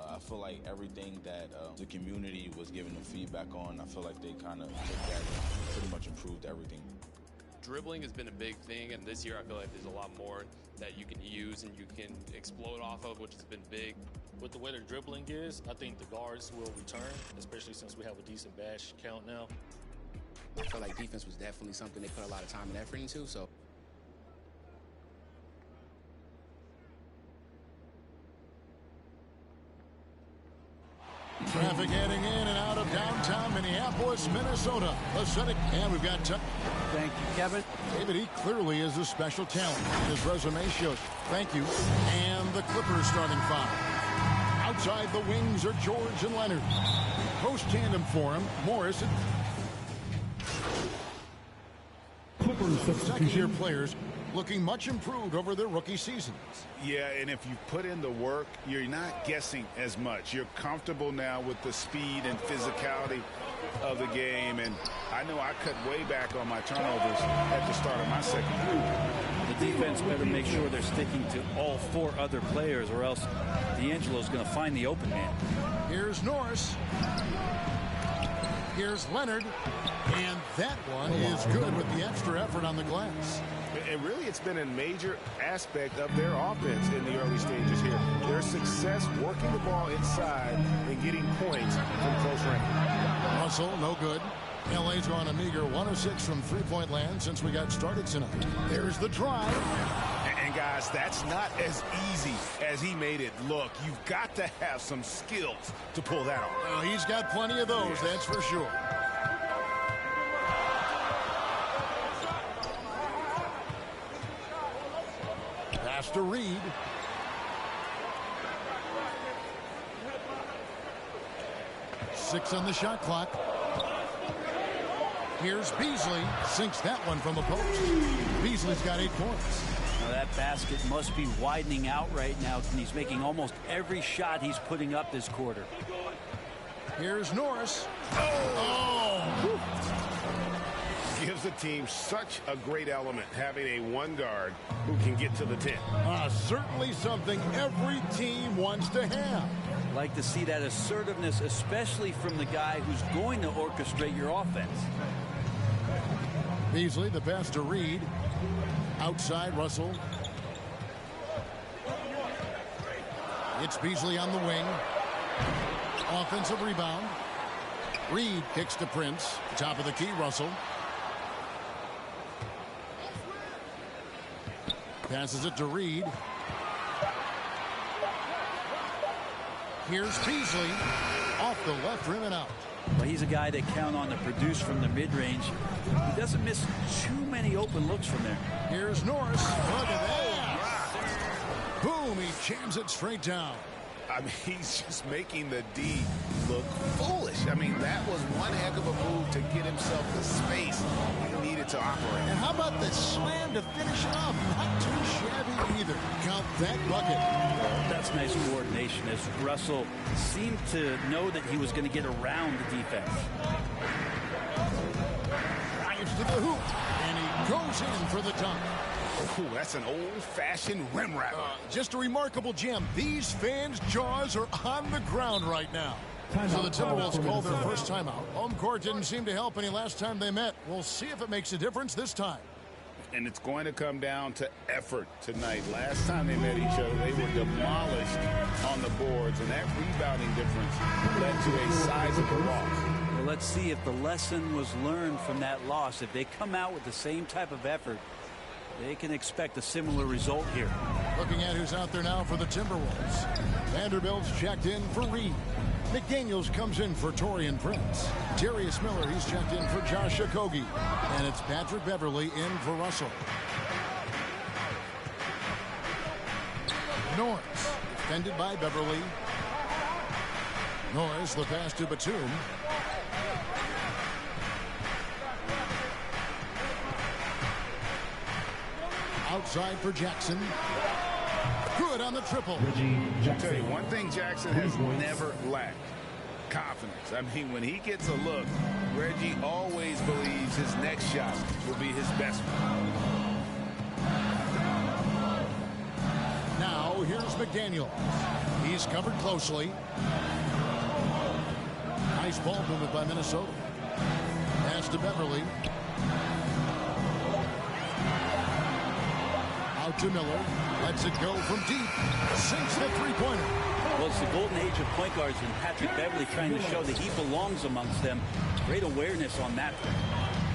I feel like everything that the community was giving them feedback on, I feel like they kind of took that and pretty much improved everything. Dribbling has been a big thing, and this year I feel like there's a lot more that you can use and you can explode off of, which has been big. With the way their dribbling is, I think the guards will return, especially since we have a decent bash count now. I feel like defense was definitely something they put a lot of time and effort into, so. Traffic heading in and out of downtown Minneapolis, Minnesota. And we've got Thank you, Kevin. David, he clearly is a special talent. His resume shows. Thank you. And the Clippers starting five. Outside the wings are George and Leonard. Post tandem for him, Morris. Second-year players looking much improved over their rookie seasons. Yeah, and if you put in the work, you're not guessing as much. You're comfortable now with the speed and physicality of the game, and I know I cut way back on my turnovers at the start of my second year. The defense better make sure they're sticking to all four other players, or else D'Angelo's going to find the open man. Here's Norris. Here's Leonard. And that one is good with the extra effort on the glass. And really, it's been a major aspect of their offense in the early stages here. Their success working the ball inside and getting points from close range. Russell, no good. LA's gone a meager 1 of 6 from three-point land since we got started tonight. There's the drive. And guys, that's not as easy as he made it look. You've got to have some skills to pull that off. Well, he's got plenty of those, that's for sure. Pass to Reed. Six on the shot clock. Here's Beasley. Sinks that one from the post. Beasley's got 8 points. Now that basket must be widening out right now, and he's making almost every shot he's putting up this quarter. Here's Norris. Oh! Gives the team such a great element having a one guard who can get to the 10. Certainly something every team wants to have. Like to see that assertiveness, especially from the guy who's going to orchestrate your offense. Beasley, the pass to Reed. Outside, Russell. It's Beasley on the wing. Offensive rebound. Reed kicks to Prince. Top of the key, Russell. Passes it to Reed. Here's Beasley. Off the left rim and out. Well, he's a guy that count on to produce from the mid-range. He doesn't miss too many open looks from there. Here's Norris. Look at that. Boom, he jams it straight down. I mean, he's just making the D look foolish. I mean, that was one heck of a move to get himself the space he needed to operate. And how about the slam to finish it off? Not too shabby either. Count that bucket. That's nice coordination, as Russell seemed to know that he was going to get around the defense. Drives to the hoop, and he goes in for the dunk. Ooh, that's an old-fashioned rim wrap. Just a remarkable gem. These fans' jaws are on the ground right now. So the Timberwolves called their first timeout. Home court didn't seem to help any last time they met. We'll see if it makes a difference this time. And it's going to come down to effort tonight. Last time they met each other, they were demolished on the boards, and that rebounding difference led to a sizable loss. Well, let's see if the lesson was learned from that loss. If they come out with the same type of effort, they can expect a similar result here. Looking at who's out there now for the Timberwolves. Vanderbilt's checked in for Reed. McDaniels comes in for Taurean Prince. Darius Miller, he's checked in for Josh Okogie. And it's Patrick Beverly in for Russell. Norris, defended by Beverly. Norris, the pass to Batum. Outside for Jackson. Good on the triple. I'll tell you one thing Jackson has never lacked. Confidence. I mean, when he gets a look, Reggie always believes his next shot will be his best one. Now, here's McDaniel. He's covered closely. Nice ball movement by Minnesota. Pass to Beverly. Out to Miller. Lets it go from deep. Sinks the three-pointer. Well, it's the golden age of point guards, and Patrick Beverly trying to show that he belongs amongst them. Great awareness on that.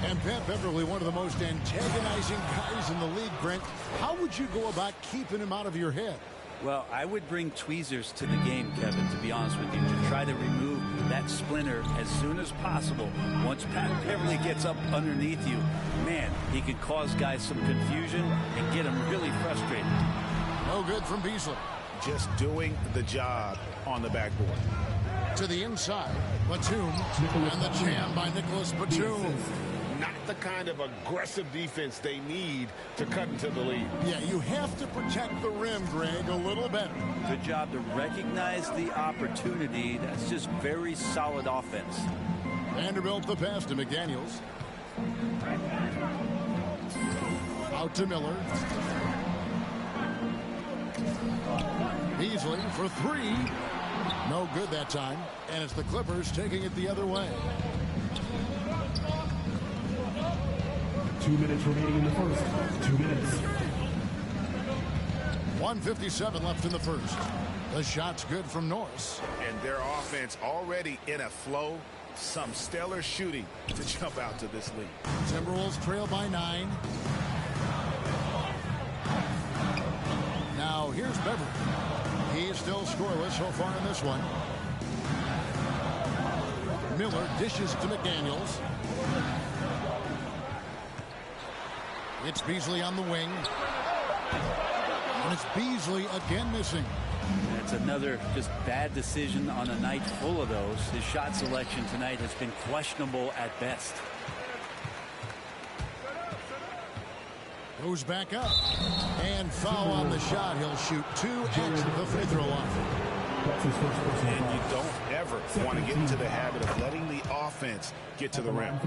And Pat Beverly, one of the most antagonizing guys in the league, Brent. How would you go about keeping him out of your head? Well, I would bring tweezers to the game, Kevin, to be honest with you, to try to remove that splinter as soon as possible. Once Pat Beverly gets up underneath you, man, he could cause guys some confusion and get them really frustrated. No good from Beasley. Just doing the job on the backboard. To the inside, Batum, and the jam by Nicholas Batum. Not the kind of aggressive defense they need to cut into the lead. Yeah, you have to protect the rim, Greg, a little better. Good job to recognize the opportunity. That's just very solid offense. Vanderbilt the pass to McDaniels. Out to Miller. Beasley for three. No good that time. And it's the Clippers taking it the other way. 2 minutes remaining in the first. 2 minutes. 1:57 left in the first. The shot's good from Norris. And their offense already in a flow. Some stellar shooting to jump out to this lead. Timberwolves trail by 9. Now here's Beverly. He's still scoreless so far in this one. Miller dishes to McDaniels. It's Beasley on the wing. And it's Beasley again missing. That's another just bad decision on a night full of those. His shot selection tonight has been questionable at best. Goes back up. And foul on the shot. He'll shoot 2 at the free throw line. And you don't ever want to get into the habit of letting the offense get to the rim.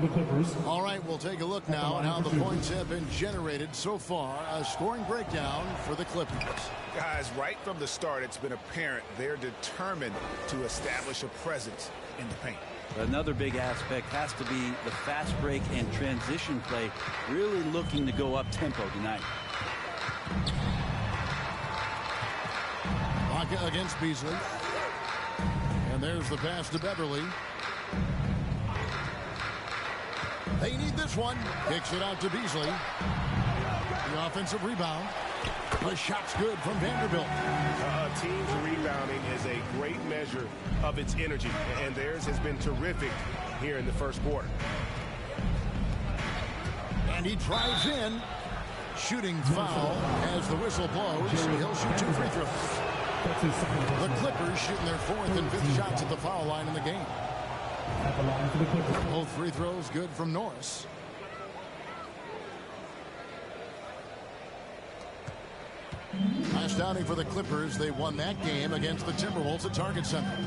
All right, we'll take a look now at how the points have been generated so far. A scoring breakdown for the Clippers. Guys, right from the start, it's been apparent they're determined to establish a presence in the paint. Another big aspect has to be the fast break and transition play, really looking to go up tempo tonight. Maka against Beasley. And there's the pass to Beverly. They need this one. Kicks it out to Beasley. The offensive rebound. The shot's good from Vanderbilt. A team's rebounding is a great measure of its energy, and theirs has been terrific here in the first quarter. And he drives in. Shooting foul as the whistle blows. He'll shoot 2 free throws. The Clippers shooting their 4th and 5th shots at the foul line in the game. Both free throws good from Norris. Last outing for the Clippers, they won that game against the Timberwolves at Target Center.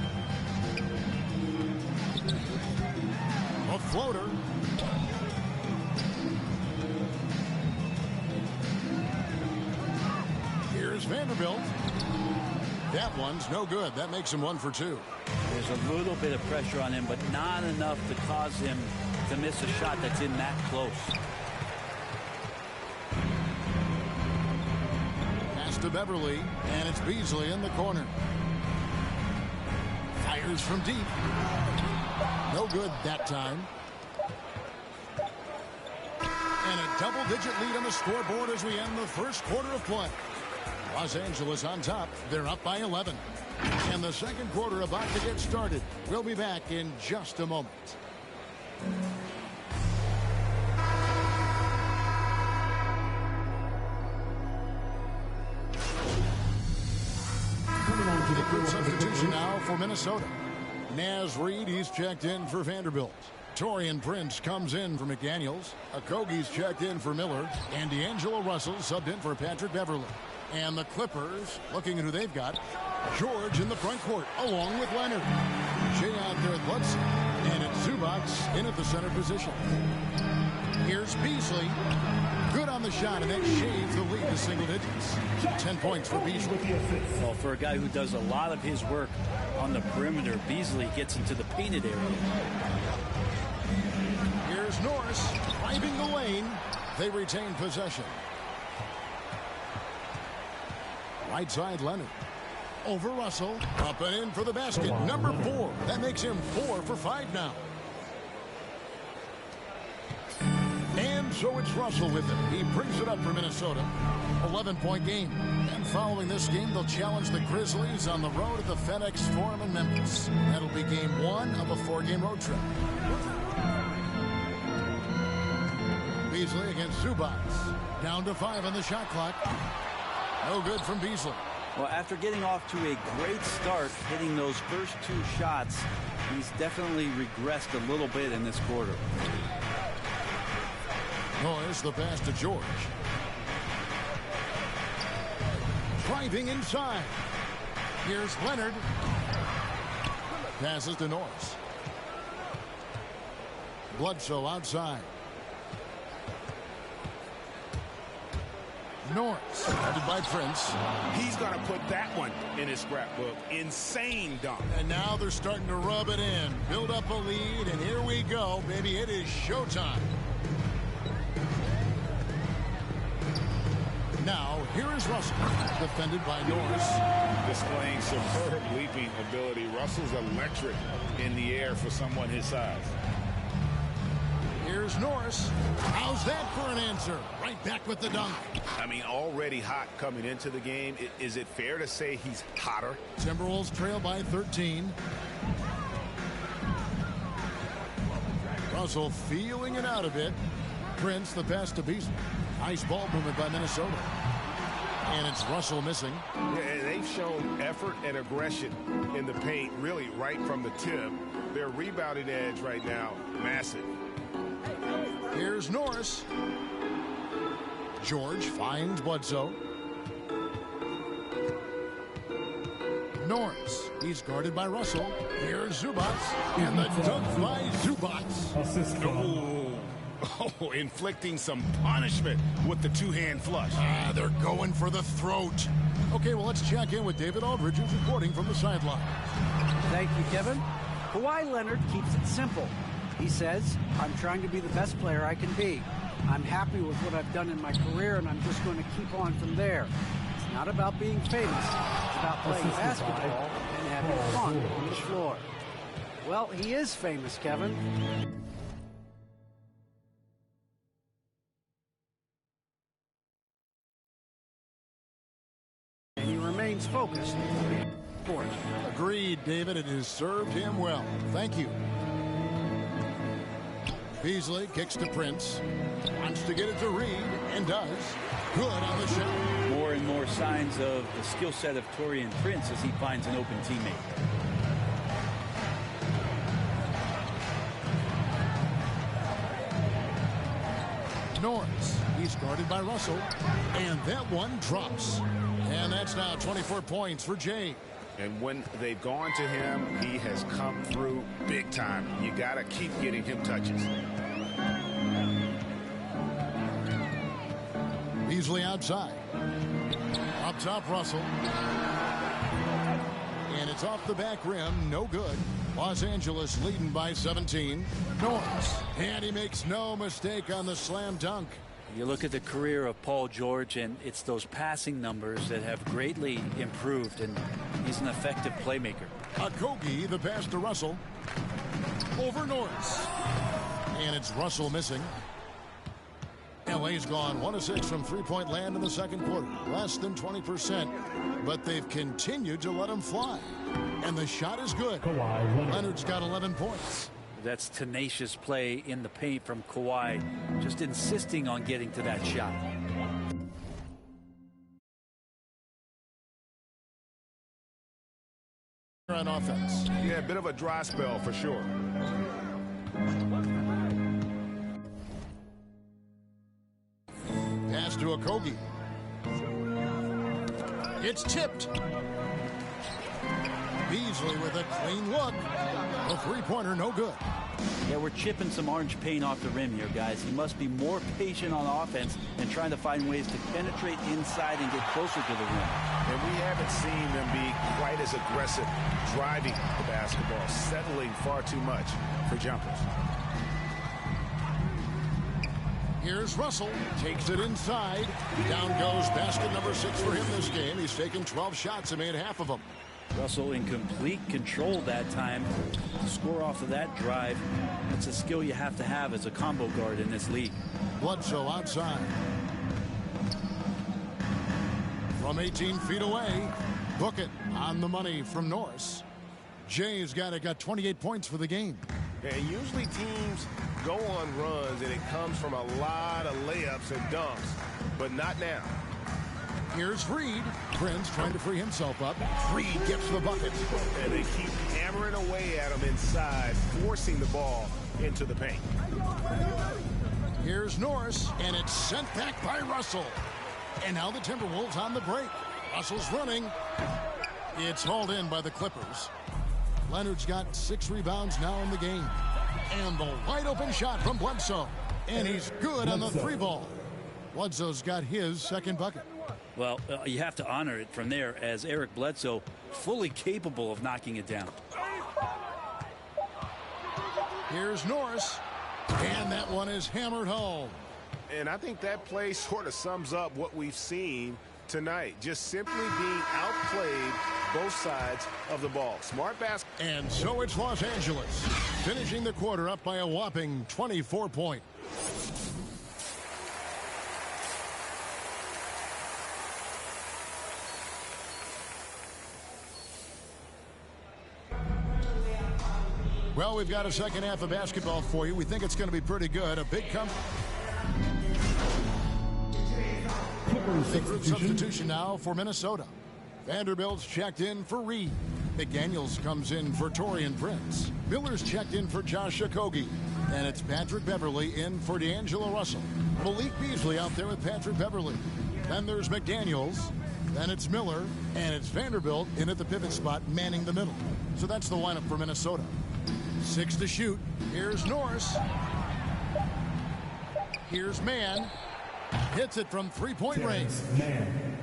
A floater. Here's Vanderbilt. That one's no good. That makes him 1 for 2. There's a little bit of pressure on him, but not enough to cause him to miss a shot that's in that close. Pass to Beverly, and it's Beasley in the corner. Fires from deep. No good that time. And a double-digit lead on the scoreboard as we end the first quarter of play. Los Angeles on top. They're up by 11. And the second quarter about to get started. We'll be back in just a moment. A good substitution now for Minnesota. Naz Reid, he's checked in for Vanderbilt. Taurean Prince comes in for McDaniels. Okogie's checked in for Miller. And D'Angelo Russell subbed in for Patrick Beverly. And the Clippers, looking at who they've got, George in the front court, along with Leonard. Jay out there at Lutz, and it's Zubats in at the center position. Here's Beasley. Good on the shot, and that shaves the lead to single digits. 10 points for Beasley. Well, for a guy who does a lot of his work on the perimeter, Beasley gets into the painted area. Here's Norris driving the lane. They retain possession. Right side, Leonard. Over Russell. Up and in for the basket. Number 4. That makes him 4 for 5 now. And so it's Russell with it. He brings it up for Minnesota. 11-point game. And following this game, they'll challenge the Grizzlies on the road at the FedEx Forum in Memphis. That'll be game 1 of a 4-game road trip. Beasley against Zubats. Down to 5 on the shot clock. No good from Beasley. Well, after getting off to a great start, hitting those first 2 shots, he's definitely regressed a little bit in this quarter. Norris the pass to George. Driving inside. Here's Leonard. Passes to Norris. Bledsoe outside. Norris, headed by Prince. He's going to put that one in his scrapbook. Insane dunk. And now they're starting to rub it in. Build up a lead, and here we go, baby. It is showtime. Now, here is Russell, defended by Norris. Displaying superb leaping ability. Russell's electric in the air for someone his size. Here's Norris. How's that for an answer? Right back with the dunk. I mean, already hot coming into the game. Is it fair to say he's hotter? Timberwolves trail by 13. Russell feeling it out a bit. Prince the pass to Beasley. Nice ball movement by Minnesota. And it's Russell missing. Yeah, they've shown effort and aggression in the paint, really right from the tip. Their rebounding edge right now, massive. Here's Norris. George finds Bledsoe. Norris. He's guarded by Russell. Here's Zubats. And the dunk by Zubats. Oh, inflicting some punishment with the 2-hand flush. They're going for the throat. Okay, well, let's check in with David Aldridge, who's reporting from the sideline. Thank you, Kevin. Kawhi Leonard keeps it simple. He says, I'm trying to be the best player I can be. I'm happy with what I've done in my career, and I'm just going to keep on from there. It's not about being famous. It's about playing basketball and having fun on the floor. Well, he is famous, Kevin. And he remains focused. Agreed, David. It has served him well. Thank you. Beasley kicks to Prince. Wants to get it to Reed, and does. Good on the shot. More and more signs of the skill set of Taurean Prince as he finds an open teammate. Norris. He's guarded by Russell. And that one drops. And that's now 24 points for Jay. And when they've gone to him, he has come through big time. You got to keep getting him touches. Beasley outside. Up top, Russell. And it's off the back rim. No good. Los Angeles leading by 17. Norris. And he makes no mistake on the slam dunk. You look at the career of Paul George, and it's those passing numbers that have greatly improved, and he's an effective playmaker. Okogie, the pass to Russell. Over Norris. And it's Russell missing. LA's gone 1 of 6 from three-point land in the second quarter. Less than 20%. But they've continued to let him fly. And the shot is good. Leonard's got 11 points. That's tenacious play in the paint from Kawhi, just insisting on getting to that shot. On offense. Yeah, a bit of a dry spell for sure. Pass to Okogie. It's tipped. Beasley with a clean look. The three-pointer no good. Yeah, we're chipping some orange paint off the rim here, guys. He must be more patient on offense and trying to find ways to penetrate inside and get closer to the rim. And we haven't seen them be quite as aggressive driving the basketball, settling far too much for jumpers. Here's Russell, takes it inside. Down goes basket number 6 for him this game. He's taken 12 shots and made half of them. Russell in complete control that time. To score off of that drive, it's a skill you have to have as a combo guard in this league. Bledsoe outside. From 18 feet away, book it on the money from Norris. Jay's got 28 points for the game. And usually teams go on runs and it comes from a lot of layups and dunks, but not now. Here's Reed. Prince trying to free himself up. Reed gets the bucket. And they keep hammering away at him inside, forcing the ball into the paint. Here's Norris, and it's sent back by Russell. And now the Timberwolves on the break. Russell's running. It's hauled in by the Clippers. Leonard's got 6 rebounds now in the game. And the wide open shot from Bledsoe. And he's good on the 3-ball. Bledsoe's got his second bucket. Well, you have to honor it from there, as Eric Bledsoe fully capable of knocking it down. Here's Norris. And that one is hammered home. And I think that play sort of sums up what we've seen tonight. Just simply being outplayed both sides of the ball. Smart basket. And so it's Los Angeles, finishing the quarter up by a whopping 24 points. Well, we've got a second half of basketball for you. We think it's going to be pretty good. A big substitution now for Minnesota. Vanderbilt's checked in for Reed. McDaniels comes in for Taurean Prince. Miller's checked in for Josh Okogie. And it's Patrick Beverley in for D'Angelo Russell. Malik Beasley out there with Patrick Beverley. Then there's McDaniels. Then it's Miller. And it's Vanderbilt in at the pivot spot, manning the middle. So that's the lineup for Minnesota. 6 to shoot. Here's Norris. Here's Mann. Hits it from three-point range.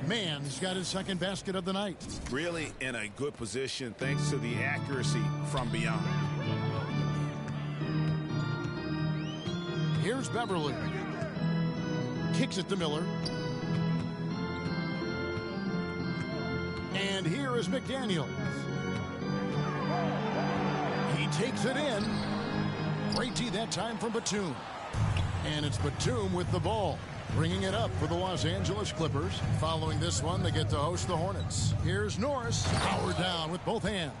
Mann's got his second basket of the night. Really in a good position thanks to the accuracy from beyond. Here's Beverly. Kicks it to Miller. And here is McDaniels. He takes it in. Great D that time from Batum. And it's Batum with the ball, bringing it up for the Los Angeles Clippers. Following this one, they get to host the Hornets. Here's Norris, powered down with both hands.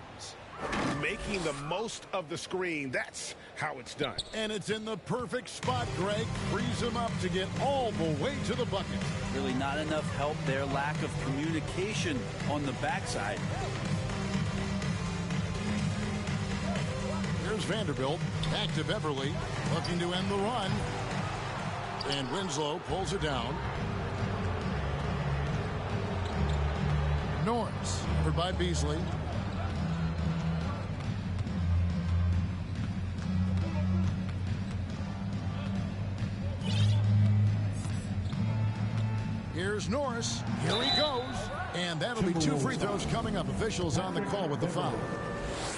Making the most of the screen. That's how it's done. And it's in the perfect spot, Greg. Frees him up to get all the way to the bucket. Really not enough help there. Lack of communication on the backside. Here's Vanderbilt. Back to Beverly. Looking to end the run. And Winslow pulls it down. Norris, covered by Beasley. Here's Norris. Here he goes. And that'll be 2 free throws coming up. Officials on the call with the foul.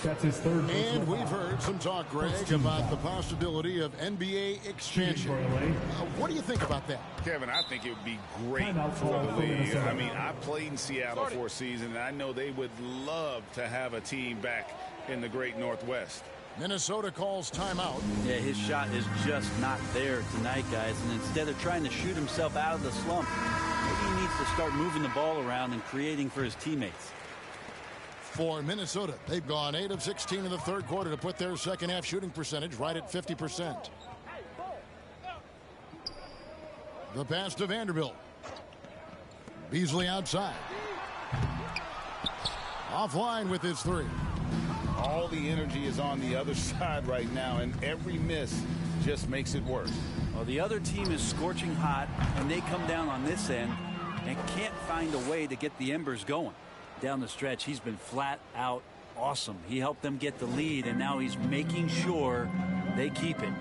That's his third. And we've heard some talk, Greg, about the possibility of NBA expansion. What do you think about that? Kevin, I think it would be great for the league. I mean, I played in Seattle for a season, and I know they would love to have a team back in the great Northwest. Minnesota calls timeout. Yeah, his shot is just not there tonight, guys. And instead of trying to shoot himself out of the slump, maybe he needs to start moving the ball around and creating for his teammates. For Minnesota, they've gone 8 of 16 in the third quarter to put their second half shooting percentage right at 50%. The pass to Vanderbilt. Beasley outside. Offline with his 3. All the energy is on the other side right now, and every miss just makes it worse. Well, the other team is scorching hot, and they come down on this end and can't find a way to get the embers going. Down the stretch, he's been flat out awesome. He helped them get the lead, and now he's making sure they keep it.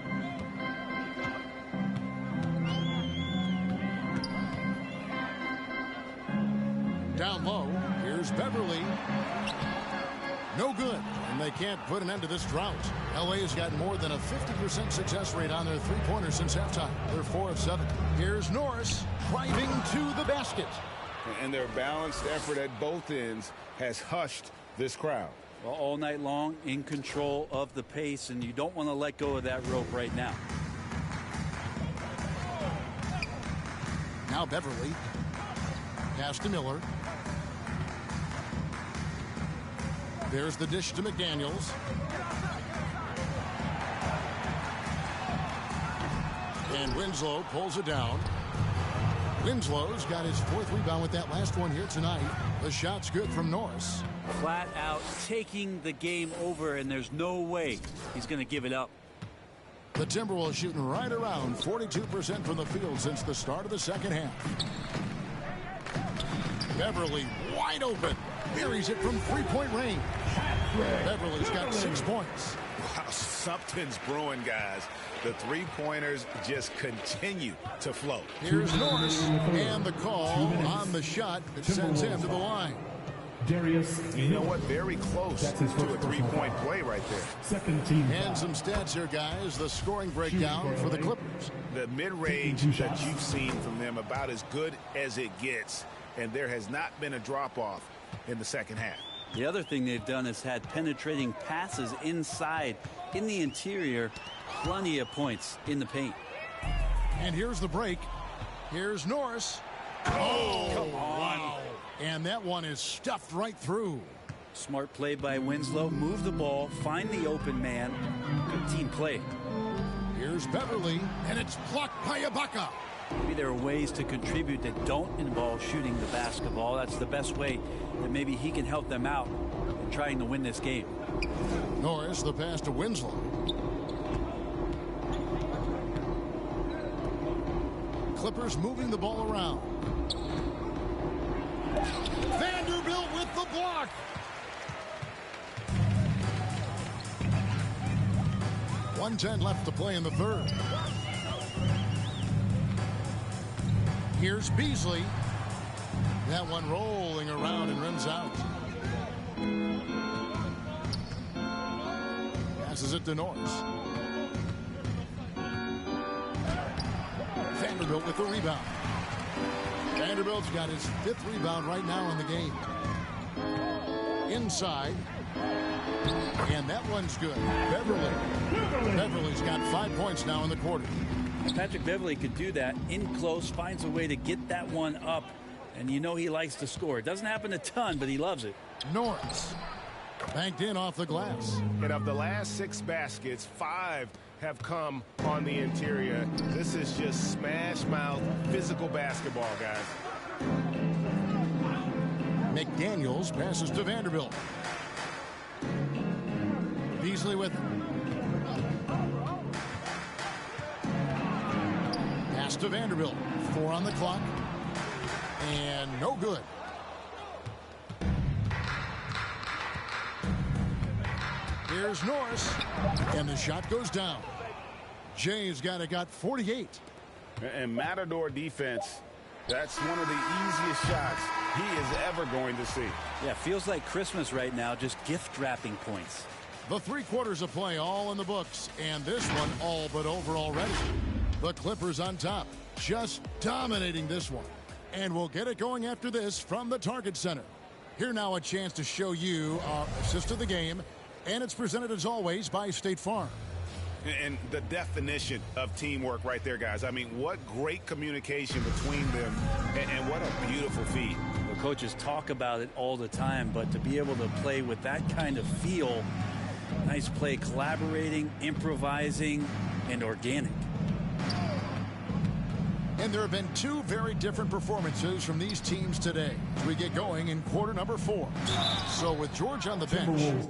Down low, here's Beverly. No good, and they can't put an end to this drought. LA has got more than a 50% success rate on their three-pointers since halftime. They're 4 of 7. Here's Norris driving to the basket. And their balanced effort at both ends has hushed this crowd. Well, all night long, in control of the pace, and you don't want to let go of that rope right now. Now Beverly. Pass to Miller. There's the dish to McDaniels. And Winslow pulls it down. Winslow's got his 4th rebound with that last one here tonight. The shot's good from Norris. Flat out taking the game over, and there's no way he's going to give it up. The Timberwolves shooting right around 42% from the field since the start of the second half. Beverly wide open. Buries it from three-point range. Beverly's got 6 points. Wow, something's brewing, guys. The three-pointers just continue to flow. Here's Norris, and the call on the shot that sends him to the line. Darius, you know what? Very close to a three-point play right there. Second team. And some stats here, guys. The scoring breakdown for the Clippers. The mid-range that you've seen from them about as good as it gets, and there has not been a drop-off in the second half. The other thing they've done is had penetrating passes inside, in the interior, plenty of points in the paint. And here's the break. Here's Norris. Oh, come on. Wow. And that one is stuffed right through. Smart play by Winslow. Move the ball, find the open man. Good team play. Here's Beverly, and it's blocked by Ibaka. Maybe there are ways to contribute that don't involve shooting the basketball. That's the best way that maybe he can help them out in trying to win this game. Norris, the pass to Winslow. Clippers moving the ball around. Vanderbilt with the block. .110 left to play in the third. Here's Beasley. That one rolling around and rims out. Passes it to Norris. Vanderbilt with the rebound. Vanderbilt's got his 5th rebound right now in the game. Inside. And that one's good. Beverly's got 5 points now in the quarter. Patrick Beverly could do that in close, finds a way to get that one up, and you know he likes to score. It doesn't happen a ton, but he loves it. Norris banked in off the glass. And of the last 6 baskets, 5 have come on the interior. This is just smash mouth physical basketball, guys. McDaniels passes to Vanderbilt. Beasley with it. Pass to Vanderbilt. 4 on the clock. And no good. Here's Norris. And the shot goes down. Jay's got 48. And Matador defense, that's one of the easiest shots he is ever going to see. Yeah, feels like Christmas right now, just gift wrapping points. The 3 quarters of play all in the books, and this one all but over already. The Clippers on top, just dominating this one. And we'll get it going after this from the Target Center. Here now a chance to show you our assist of the game, and it's presented as always by State Farm. And the definition of teamwork right there, guys. I mean, what great communication between them, and what a beautiful feed. The coaches talk about it all the time, but to be able to play with that kind of feel, nice play, collaborating, improvising, and organic. And there have been 2 very different performances from these teams today as we get going in quarter number 4. So with George on the bench.